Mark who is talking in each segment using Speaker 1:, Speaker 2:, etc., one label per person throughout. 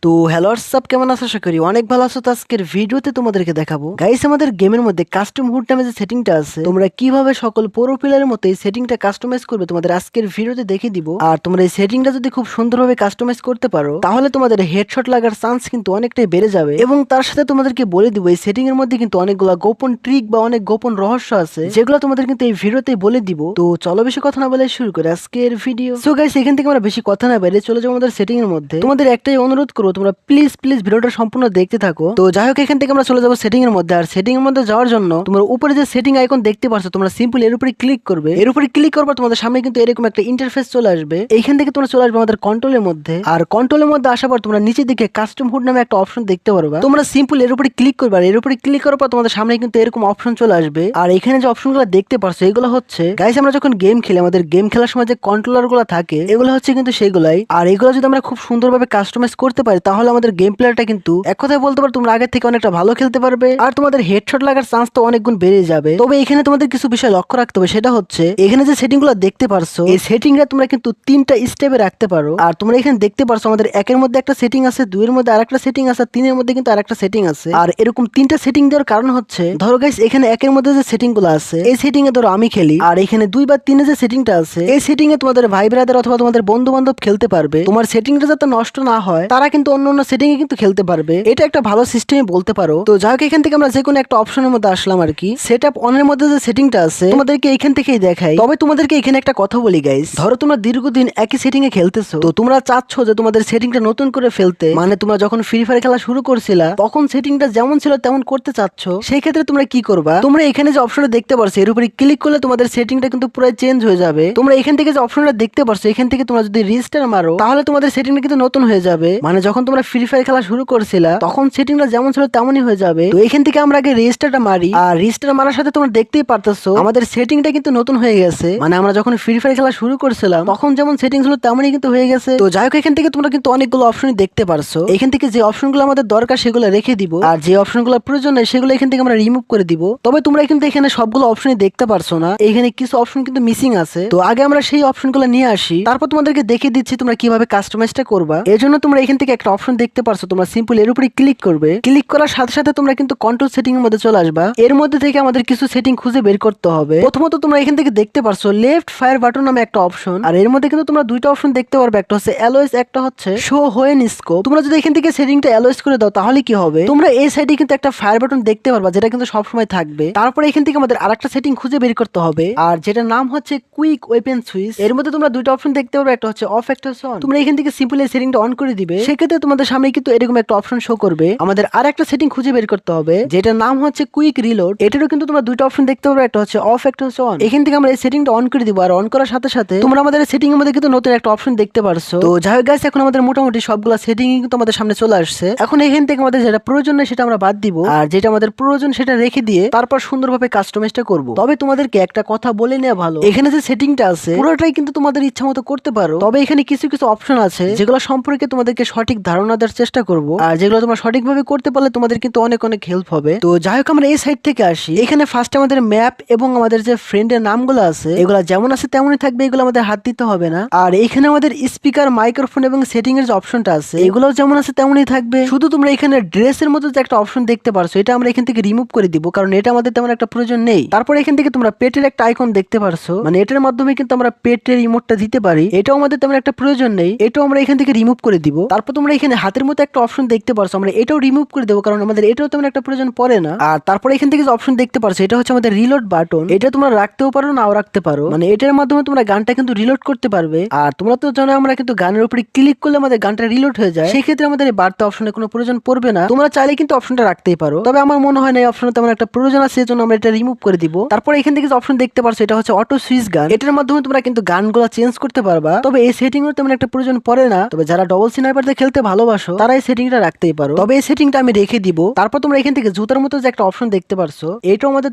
Speaker 1: তো hello WhatsApp, কেমন আছো? আশা করি অনেক ভালো আছো। তো আজকের ভিডিওতে তোমাদেরকে দেখাবো গাইস, আমাদের গেমের মধ্যে কাস্টম হুড নামে যে সেটিংটা আছে, তোমরা কিভাবে সকল প্রো প্লেয়ারের মতো এই সেটিংটা কাস্টমাইজ করবে তোমাদের আজকের ভিডিওতে দেখে দিব। আর তোমরা এই সেটিংটা যদি খুব সুন্দরভাবে কাস্টমাইজ করতে পারো তাহলে তোমাদের হেডশট লাগার চান্স কিন্তু অনেকটাই বেড়ে যাবে। এবং তার সাথে তোমাদেরকে বলে দিব এই সেটিং এর মধ্যে কিন্তু অনেকগুলো গোপন ট্রিক বা অনেক গোপন রহস্য আছে, যেগুলো তোমাদের কিন্তু এই ভিডিওতে বলে দিব। তো চলো বেশি কথা না বলে শুরু করি আজকের ভিডিও। সো গাইস, এখান থেকে আমরা বেশি কথা না বাইরে চলে যাবো আমাদের সেটিং এর মধ্যে। তোমাদের একটাই অনুরোধ করবো, তোমরা প্লিজ ভিডিওটা সম্পূর্ণ দেখতে থাকো। তো যাই হোক, এখান থেকে আমরা চলে যাবো সেটিং এর মধ্যে। আর সেটিং এর মধ্যে যাওয়ার জন্য তোমরা উপরে যে সেটিং আইকন দেখতে পাচ্ছ, তোমরা সিম্পল এর উপরে ক্লিক করবে। এর উপরে ক্লিক করবার তোমাদের সামনে কিন্তু এরকম একটা ইন্টারফেস চলে আসবে। এইখান থেকে তোমরা চলে আসবে আমাদের কন্ট্রোলের মধ্যে। আর কন্ট্রোলের মধ্যে আসার পর তোমরা নিচের দিকে কাস্টম হুড নামে একটা অপশন দেখতে পারবা। তোমরা সিম্পল এর উপরে ক্লিক করবে। আর এর উপরে ক্লিক করার পর তোমাদের সামনে কিন্তু এরকম অপশন চলে আসবে। আর এখানে যে অপশনগুলো দেখতে পারছো এগুলো হচ্ছে গাইস, আমরা যখন গেম খেলি আমাদের গেম খেলার সময় যে কন্ট্রোলার গুলো থাকে এগুলো হচ্ছে কিন্তু সেগুলাই। আর এগুলো যদি আমরা খুব সুন্দরভাবে কাস্টমাইজ করতে পারি তাহলে আমাদের গেম প্লেয়ারটা কিন্তু এক কথায় বলতে পারো তোমরা আগের থেকে অনেকটা ভালো খেলতে পারবে। আর তোমাদের হেডশট লাগার চান্স তো অনেক গুণ বেড়ে যাবে। তবে এখানে তোমাদের কিছু বিষয় লক্ষ্য রাখতে হবে, সেটা হচ্ছে এখানে যে সেটিং গুলো দেখতে পারছো এই সেটিংটা তোমরা কিন্তু 3টা স্টেপে রাখতে পারো। আর তোমরা এখানে দেখতে পারছো আমাদের 1-এর মধ্যে একটা সেটিং আছে, 2-এর মধ্যে আরেকটা সেটিং আছে, 3-এর মধ্যে কিন্তু আরেকটা সেটিং আছে। আর এরকম 3টা সেটিং দেওয়ার কারণ হচ্ছে, ধরো গাইস এখানে 1-এর মধ্যে যে সেটিং গুলো আছে এই সেটিং এ ধরো আমি খেলি, আর এখানে 2 বা 3-এ যে সেটিংটা আছে এই সেটিং এ তোমাদের ভাই ব্রাদার অথবা তোমাদের বন্ধু বান্ধব খেলতে পারবে। তোমার সেটিংটা যাতে নষ্ট না হয় তারা কিন্তু অন্য সেটিং এ কিন্তু খেলতে পারবে। এটা একটা ভালো সিস্টেমে বলতে পারো। তো যাই হোক, এখান থেকে আমরা যে কোনো একটা অপশনের মধ্যে আসলাম আর কি। সেটআপ অনের মধ্যে যে সেটিংটা আছে তোমাদেরকে এখান থেকেই দেখাই। তবে তোমাদেরকে এখানে একটা কথা বলি গাইস, ধরো তোমরা দীর্ঘদিন একই সেটিং এ খেলতেছো, তো তোমরা চাচ্ছ যে তোমাদের সেটিংটা নতুন করে ফেলতে, মানে তোমরা যখন ফ্রি ফায়ার খেলা শুরু করছিলা তখন সেটিংটা যেমন ছিল তেমন করতে চাচ্ছ, সেই ক্ষেত্রে তোমরা কি করবা, তোমরা এখানে যে অপশনটা দেখতে পারছো এর উপরে ক্লিক করলে তোমাদের সেটিংটা কিন্তু পুরো চেঞ্জ হয়ে যাবে। তোমরা এখান থেকে যে অপশনটা দেখতে পারছো এখান থেকে তোমরা যদি রিস্টার মারো তাহলে তোমাদের সেটিংটা কিন্তু নতুন হয়ে যাবে। মানে যখন তোমরা ফ্রি ফায়ার খেলা শুরু করছিলা তখন সেটিংটা যেমন ছিল তেমনই হয়ে যাবে। তো এখান থেকে আমরা আগে রেজিস্টারটা মারি। আর রেজিস্টার মারার সাথে তোমরা দেখতেই পারতেছো আমাদের সেটিংটা কিন্তু নতুন হয়ে গেছে। মানে আমরা যখন ফ্রি ফায়ার খেলা শুরু করছিলাম তখন যেমন সেটিং ছিল তেমনই কিন্তু হয়ে গেছে। তো যাই হোক, এখান থেকে তোমরা কিন্তু অনেকগুলো অপশনই দেখতে পারছো। এখান থেকে যে অপশনগুলো আমাদের দরকার সেগুলো রেখে দিব, আর যে অপশনগুলো প্রয়োজন নেই সেগুলো এখান থেকে আমরা রিমুভ করে দিব। তবে তোমরা কিন্তু এখানে সবগুলো অপশনই দেখতে পারছো না, এখানে কিছু অপশন কিন্তু মিসিং আছে। তো আগে আমরা সেই অপশনগুলো নিয়ে আসি, তারপর তোমাদেরকে দেখিয়ে দিচ্ছি তোমরা কিভাবে কাস্টমাইজটা করবা। এর জন্য তোমরা এখান থেকে একটা অপশন দেখতে পারছো, তোমরা সিম্পল এর উপরে ক্লিক করবে। ক্লিক করার সাথে সাথে তোমরা কিন্তু কন্ট্রোল সেটিং এর মধ্যে চলে আসবা। এর মধ্যে থেকে আমাদের কিছু সেটিং খুঁজে বের করতে হবে। প্রথমত তোমরা এখান থেকে দেখতে পারছো লেফট ফায়ার বাটন নামে একটা অপশন। আর এর মধ্যে কিন্তু তোমরা দুইটা অপশন দেখতে পারবে, একটা হচ্ছে অ্যালোয়েস, একটা হচ্ছে শো হোয়েন স্কোপ। তোমরা যদি এখান থেকে সেটিংটা অ্যালোয়েস করে দাও তাহলে কি হবে, তোমরা এই সাইডে কিন্তু একটা ফায়ার বাটন দেখতে পারবা যেটা কিন্তু সবসময় থাকবে। তারপরে এখান থেকে আমাদের আরেকটা সেটিং খুঁজে বের করতে হবে, আর যেটা নাম হচ্ছে কুইক ওয়েপেন সুইচ। এর মধ্যে তোমরা দুইটা অপশন দেখতে পারবে, একটা হচ্ছে অফ, একটা হচ্ছে অন। তোমরা এখান থেকে সিম্পল এই সেটিংটা অন করে দিবে, সেক্ষেত্রে তোমাদের সামনে কিন্তু এরকম একটা অপশন শো করবে। আমাদের আরেকটা সেটিং খুঁজে বের করতে হবে যেটা নাম হচ্ছে কুইক রিলোড। এটারও কিন্তু তোমরা দুইটা অপশন দেখতে পারবে, একটা হচ্ছে অফ, একটা হচ্ছে অন। এখান থেকে আমরা এই সেটিংটা অন করে দিব। আর অন করার সাথে সাথে তোমরা আমাদের সেটিং এর মধ্যে কিন্তু নতুন একটা অপশন দেখতে পারছো। তো যাই হোক গাইস, এখন আমাদের মোটামুটি সবগুলো সেটিং কিন্তু আমাদের সামনে চলে আসছে। এখন এখান থেকে আমাদের যেটা প্রয়োজন নেই সেটা আমরা বাদ দিব, আর যেটা আমাদের প্রয়োজন সেটা রেখে দিয়ে তারপর সুন্দরভাবে কাস্টমাইজটা করব। তবে তোমাদেরকে একটা কথা বলে নেওয়া ভালো, এখানে যে সেটিংটা আছে পুরোটাই কিন্তু তোমাদের ইচ্ছা মতো করতে পারো। তবে এখানে কিছু কিছু অপশন আছে যেগুলো সম্পর্কে তোমাদেরকে সঠিক ধারণা দেওয়ার চেষ্টা করব, আর যেগুলো তোমরা সঠিকভাবে করতে পারলে তোমাদের কিন্তু অনেক অনেক হেল্প হবে। তো যাই হোক, আমরা এই সাইড থেকে আসি। এখানে ফার্স্ট আমাদের ম্যাপ এবং আমাদের যে ফ্রেন্ডের নামগুলো আছে এগুলো যেমন আছে তেমনই থাকবে, এগুলো আমাদের হাত দিতে হবে না। আর এখানে আমাদের স্পিকার, মাইক্রোফোন এবং সেটিং এর যে অপশনটা আছে এগুলো যেমন আছে তেমনই থাকবে। শুধু তোমরা এখানে ড্রেসের মধ্যে যে একটা অপশন দেখতে পারছো এটা আমরা এখান থেকে রিমুভ করে দিব, কারণ এটা আমাদের তেমন একটা প্রয়োজন নেই। তারপর এখান থেকে তোমরা পেটের একটা আইকন দেখতে পারছো, মানে এটার মাধ্যমে কিন্তু আমরা পেটের ইমোটটা দিতে পারি, এটাও আমাদের তেমন একটা প্রয়োজন নেই, এটাও আমরা এখান থেকে রিমুভ করে দিব। তারপর তোমরা এখানে হাতের মতো একটা অপশন দেখতে পারছো, আমরা এটাও রিমুভ করে দেবো, কারণ আমাদের এটাও তেমন একটা প্রয়োজন পড়ে না। আর তারপর এখান থেকে যে অপশন দেখতে পারছো এটা হচ্ছে আমাদের রিলোড বাটন। এটা তোমরা রাখতেও পারো নাও রাখতে পারো, মানে এটার মাধ্যমে তোমরা গানটা কিন্তু রিলোড করতে পারবে। আর তোমরা তো জানো আমরা কিন্তু গানের উপরে ক্লিক করলে আমাদের গানটা রিলোড হয়ে যায়, সেই ক্ষেত্রে আমাদের এই বাড়তি অপশনের কোনো প্রয়োজন পড়বে না। তোমরা চাইলে কিন্তু অপশনটা রাখতেই পারো, তবে আমার মনে হয় না এই অপশনে তেমন একটা প্রয়োজন আছে, সেজন্য আমরা এটা রিমুভ করে দিব। তারপর এখান থেকে যে অপশন দেখতে পারছো এটা হচ্ছে অটো সুইচ গান। এটার মাধ্যমে তোমরা কিন্তু গানগুলো চেঞ্জ করতে পারবা, তবে এই সেটিং এর তেমন একটা প্রয়োজন পড়ে না। তবে যারা ডবল স্নাইপার দিয়ে খেলতে ভালোবাসো তারা এই সেটিংটা রাখতেই পারো, তবে এই সেটিংটা আমি রেখে দিব। তারপর তোমরা এখান থেকে জুতার মতো যে একটা অপশন দেখতে পারছো এটাও আমাদের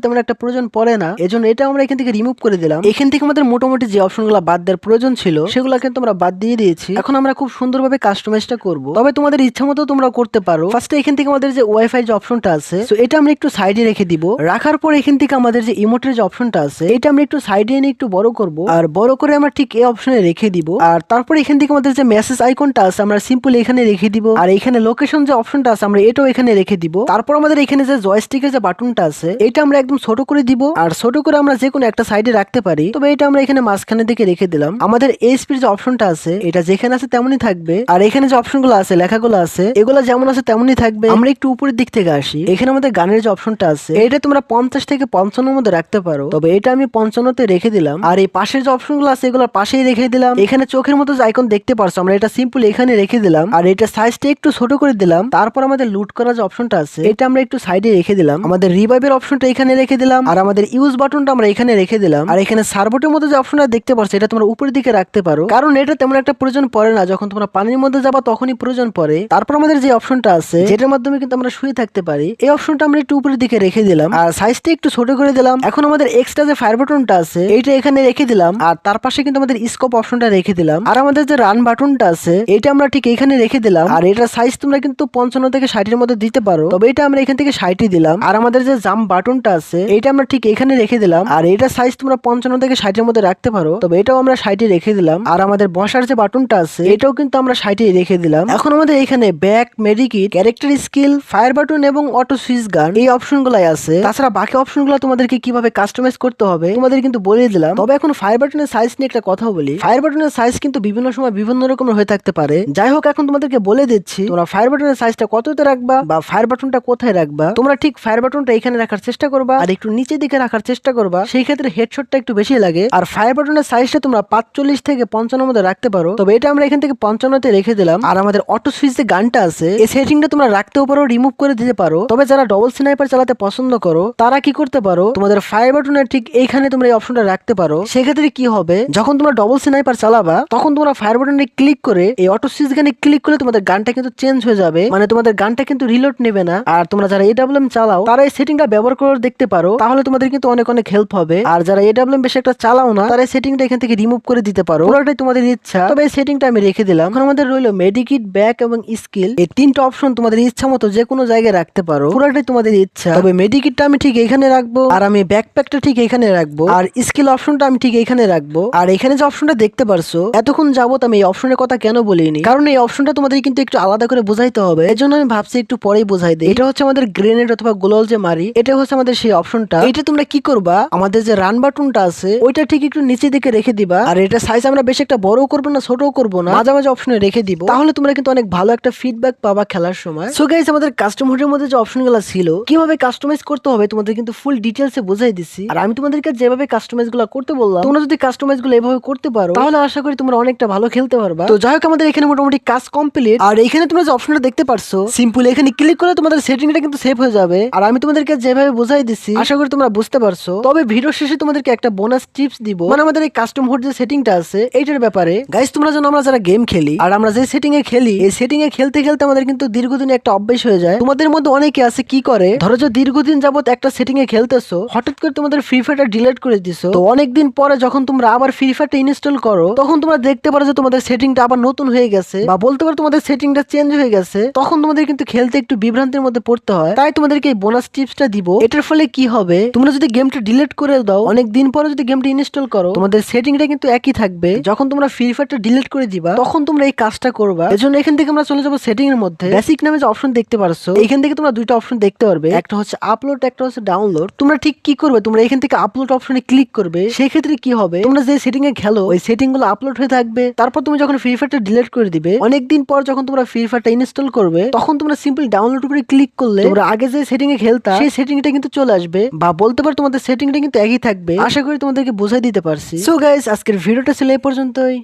Speaker 1: তেমন একটা প্রয়োজন পড়ে না, এজন্য এটা আমরা এখান থেকে রিমুভ করে দিলাম। এখান থেকে আমাদের মোটামুটি যে অপশনগুলো বাদ দেওয়ার প্রয়োজন ছিল সেগুলো কিন্তু আমরা বাদ দিয়ে দিয়েছি। এখন আমরা খুব সুন্দরভাবে কাস্টমাইজটা করব, তবে তোমাদের ইচ্ছা মতো তোমরা করতে পারো। ফার্স্টে এখান থেকে আমাদের যে ওয়াইফাই যে অপশনটা আছে এটা আমরা একটু সাইডে রেখে দিব। রাখার পর এখান থেকে আমাদের যে ইমোটের যে অপশনটা আছে এটা আমরা একটু সাইডে এনে একটু বড় করব, আর বড় করে আমরা ঠিক এই অপশনে রেখে দিব। আর তারপর এখান থেকে আমাদের যে মেসেজ আইকনটা আছে আমরা সিম্পল এখানে রেখে দিব, আর এখানে লোকেশন যে অপশনটা আছে আমরা এটাও এখানে রেখে দিব। তারপর আমাদের এখানে যে জয়স্টিকের যে বাটনটা আছে এটা আমরা একদম ছোট করে দিব, আর ছোট করে আমরা যে কোনো একটা সাইডে রাখতে পারি। তবে এটা আমরা এখানে মাঝখানের দিকে রেখে দিলাম। আমাদের এসপির যে অপশনটা আছে এটা যেখানে আছে তেমনই থাকবে, আর এখানে যে অপশনগুলো আছে লেখাগুলো আছে এগুলো যেমন আছে তেমনই থাকবে। আমরা একটু উপরের দিক থেকে আসি, এখানে আমাদের গানের যে অপশনটা আছে এটা তোমরা 50 থেকে 55 মধ্যে রাখতে পারো, তবে এটা আমি 55 তে রেখে দিলাম। আর এই পাশের যে অপশনগুলো আছে এগুলোর পাশেই রেখে দিলাম। এখানে চোখের মতো যে আইকন দেখতে পারছো আমরা এটা সিম্পল এখানে রেখে দিলাম, আর এটা সাইজটা একটু ছোট করে দিলাম। তারপর আমাদের লুট করা যে অপশনটা আছে এটা আমরা একটু সাইডে রেখে দিলাম। আমাদের রিভাইভের অপশনটা এখানে রেখে দিলাম, আর আমাদের ইউজ বাটনটা আমরা এখানে রেখে দিলাম। আর এখানে সার্ভোটের মধ্যে যে অপশনটা দেখতে পারছো এটা তোমরা উপরের দিকে রাখতে পারো, কারণ এটা তেমন একটা প্রয়োজন পড়ে না, যখন তোমরা পানির মধ্যে যাবা তখনই প্রয়োজন পড়ে। তারপর আমাদের যে অপশনটা আছে যেটার মাধ্যমে কিন্তু আমরা শুয়ে থাকতে পারি এই অপশনটা আমরা একটু উপরের দিকে রেখে দিলাম, আর সাইজটা একটু ছোট করে দিলাম। এখন আমাদের এক্সট্রা যে ফায়ার বাটনটা আছে এইটা এখানে রেখে দিলাম, আর তার পাশে কিন্তু আমাদের স্কোপ অপশনটা রেখে দিলাম। আর আমাদের যে রান বাটনটা আছে এটা আমরা ঠিক এখানে রেখে দিলাম, আর এটার সাইজ তোমরা কিন্তু 55 থেকে 60 এর মধ্যে দিতে পারো, তবে এটা আমরা এখান থেকে 60 দিলাম। আর আমাদের যে জাম্প বাটনটা আছে এটা আমরা ঠিক এখানে রেখে দিলাম, আর এটার সাইজ তোমরা 55 থেকে 60 এর মধ্যে রাখতে পারো, তবে এটাও আমরা 60 রেখে দিলাম। আর আমাদের বসার যে বাটনটা আছে এটাও কিন্তু আমরা 60 রেখে দিলাম। এখন আমাদের এখানে back, medikit, character skill, fire button এবং অটো সুইচ গান এই অপশনগুলাই আছে। তাছাড়া বাকি অপশনগুলো তোমাদেরকে কিভাবে কাস্টমাইজ করতে হবে তোমাদের কিন্তু বলে দিলাম। তবে এখন ফায়ার বাটনের সাইজ নিয়ে একটা কথা বলি। ফায়ার বাটনের সাইজ কিন্তু বিভিন্ন সময় বিভিন্ন রকমের হয়ে থাকতে পারে। যাই হোক এখন তোমাদেরকে বলে দিচ্ছি তোমরা ফায়ার বাটনের সাইজটা কততে রাখবা বা ফায়ার বাটনটা কোথায় রাখবা। তোমরা ঠিক ফায়ার বাটনটা এখানে রাখার চেষ্টা করবা, আর একটু নিচের দিকে রাখার চেষ্টা করবা, সেই ক্ষেত্রে হেডশটটা একটু বেশি লাগে। আর ফায়ার বাটনের সাইজটা তোমরা 45 থেকে 55 মধ্যে রাখতে পারো, তবে এটা আমরা এখান থেকে 55 তে রেখে দিলাম। আর আমাদের অটো সুইচ যে গানটা আছে এই সেটিংটা তোমরা রাখতেও পারো, রিমুভ করে দিতে পারো। তবে যারা ডবল স্নাইপার চালাতে পছন্দ করো তারা কি করতে পারো, তোমাদের ফায়ার বাটনের ঠিক এইখানে তোমরা এই অপশনটা রাখতে পারো। সেক্ষেত্রে কি হবে, যখন তোমরা ডবল স্নাইপার চালাবা তখন তোমরা ফায়ার বাটনে ক্লিক করে এই অটো সুইচ গানে ক্লিক করে তোমাদের গানটা কিন্তু চেঞ্জ হয়ে যাবে, মানে তোমাদের গানটা কিন্তু রিলোড নেবে না। আর তোমরা যারা এডব্লিউএম চালাও তারা এই সেটিংটা ব্যবহার করে দেখতে পারো, তাহলে তোমাদের কিন্তু অনেক অনেক হেল্প হবে। আর যারা এডব্লিউএম বেশি একটা চালাও না তারা এই সেটিংটা এখান থেকে রিমুভ করে দিতে পারো, পুরোটাই তোমাদের ইচ্ছা। তবে এই সেটিংটা আমি রেখে দিলাম। এখন আমাদের রইলো মেডিকিট, ব্যাক এবং স্কিল, এই তিনটা অপশন তোমাদের ইচ্ছা মতো যে কোনো জায়গায় রাখতে পারো, পুরোটাই তোমাদের ইচ্ছা। তবে মেডিকিটটা আমি ঠিক এখানে রাখবো, আর আমি ব্যাকপ্যাকটা ঠিক এখানে রাখবো, আর স্কিল অপশনটা আমি ঠিক এখানে রাখবো। আর এখানে যে অপশনটা দেখতে পারছো এতক্ষণ যাবত আমি এই অপশনের কথা কেন বলিনি, কারণ এই অপশনটা তোমাদের কিন্তু একটু আলাদা করে বোঝাইতে হবে, এজন্য আমি ভাবছি একটু পরেই বোঝাই দিই। এটা হচ্ছে আমাদের গ্রেনেড অথবা গ্লোল যে মারি, এটা হচ্ছে আমাদের সেই অপশনটা। এটা তোমরা কি করবা, আমাদের যে রান বাটনটা আছে ওইটা ঠিক একটু নিচে দিকে রেখে দিবা, আর এটা সাইজ আমরা বেশি একটা বড় করবো না ছোটও করবো না, মাঝামাঝি অপশনে রেখে দিব, তাহলে তোমরা কিন্তু অনেক ভালো একটা ফিডব্যাক পাবা খেলার সময়। সো গাইস আমাদের কাস্টম হুডের মধ্যে যে অপশনগুলো ছিল কিভাবে কাস্টমাইজ করতে হবে তোমাদের কিন্তু ফুল ডিটেইলসে বুঝাই দিছি। আর আমি তোমাদেরকে যেভাবে কাস্টমাইজ গুলো করতে বললাম তোমরা যদি কাস্টমাইজ গুলো এভাবে করতে পারো তাহলে আশা করি তোমরা অনেকটা ভালো খেলতে পারবা। তো যাই হোক আমাদের এখানে মোটামুটি কাজ কমপ্লিট। আর এখানে তোমরা যে অপশনটা দেখতে পারছো সিম্পল এখানে ক্লিক করে তোমাদের সেটিংটা কিন্তু সেভ হয়ে যাবে। আর আমি তোমাদেরকে যেভাবে বুঝাই দিচ্ছি আশা করি তোমরা বুঝতে পারছো। তবে ভিডিও শেষে তোমাদেরকে একটা বোনাস টিপস দিব, মানে আমাদের এই কাস্টম হুড যে সেটিংটা আছে এইটার ব্যাপারে। গাইস তোমরা জানো আমরা যারা গেম খেলি আর আমরা যে সেটিং এ খেলি এই সেটিং এ খেলতে খেলতে আমাদের কিন্তু দীর্ঘদিন একটা অভ্যাস হয়ে যায়। তোমাদের মধ্যে অনেকে আছে কি করে, ধরো যে দীর্ঘদিন যাবত একটা সেটিং এ খেলতেছো, হঠাৎ করে তোমাদের ফ্রি ফায়ারটা ডিলিট করে দিছো, তো অনেকদিন পরে যখন তোমরা আবার ফ্রি ফায়ারটা ইনস্টল করো তখন তোমরা দেখতে পারো যে তোমাদের সেটিংটা আবার নতুন হয়ে গেছে, বা বলতে পারো তোমাদের সেটিংটা চেঞ্জ হয়ে গেছে। তখন তোমাদের কিন্তু খেলতে একটু বিভ্রান্তির মধ্যে পড়তে হয়। তাই তোমাদেরকে এই বোনাস টিপসটা দিব। এটার ফলে কি হবে, তোমরা যদি গেমটা ডিলিট করে দাও অনেক দিন পরে যদি গেমটা ইনস্টল করো তোমাদের সেটিংটা কিন্তু একই থাকবে। যখন তোমরা ফ্রি ফায়ারটা ডিলিট করে দিবা তখন তোমরা এই কাজটা করবা। এজন্য এখান থেকে আমরা চলে যাবো সেটিং এর মধ্যে। বেসিক নামে যে অপশন দেখতে পারছো এখান থেকে তোমরা দুইটা অপশন দেখতে পারবে, একটা হচ্ছে আপলোড, একটা হচ্ছে ডাউনলোড। তোমরা ঠিক কি করবে, তোমরা এখান থেকে আপলোড অপশনে ক্লিক করবে। সেই ক্ষেত্রে কি হবে, তোমরা যে সেটিং এ খেলো ওই সেটিং গুলো আপলোড হয়ে থাকবে। তারপর তুমি যখন ফ্রি ফায়ারটা ডিলিট করে দিবে অনেকদিন পর যখন তোমরা ফ্রি ফায়ারটা ইনস্টল করবে তখন তোমরা সিম্পল ডাউনলোড উপরে ক্লিক করলে তোমরা আগে যে সেটিং এ খেলতা সেই সেটিংটা কিন্তু চলে আসবে, বা বলতে পারো তোমাদের সেটিংটা কিন্তু একই থাকবে। আশা করি তোমাদেরকে বুঝাই দিতে পারছি। সো গাইস আজকের ভিডিওটা ছিল এই পর্যন্তই।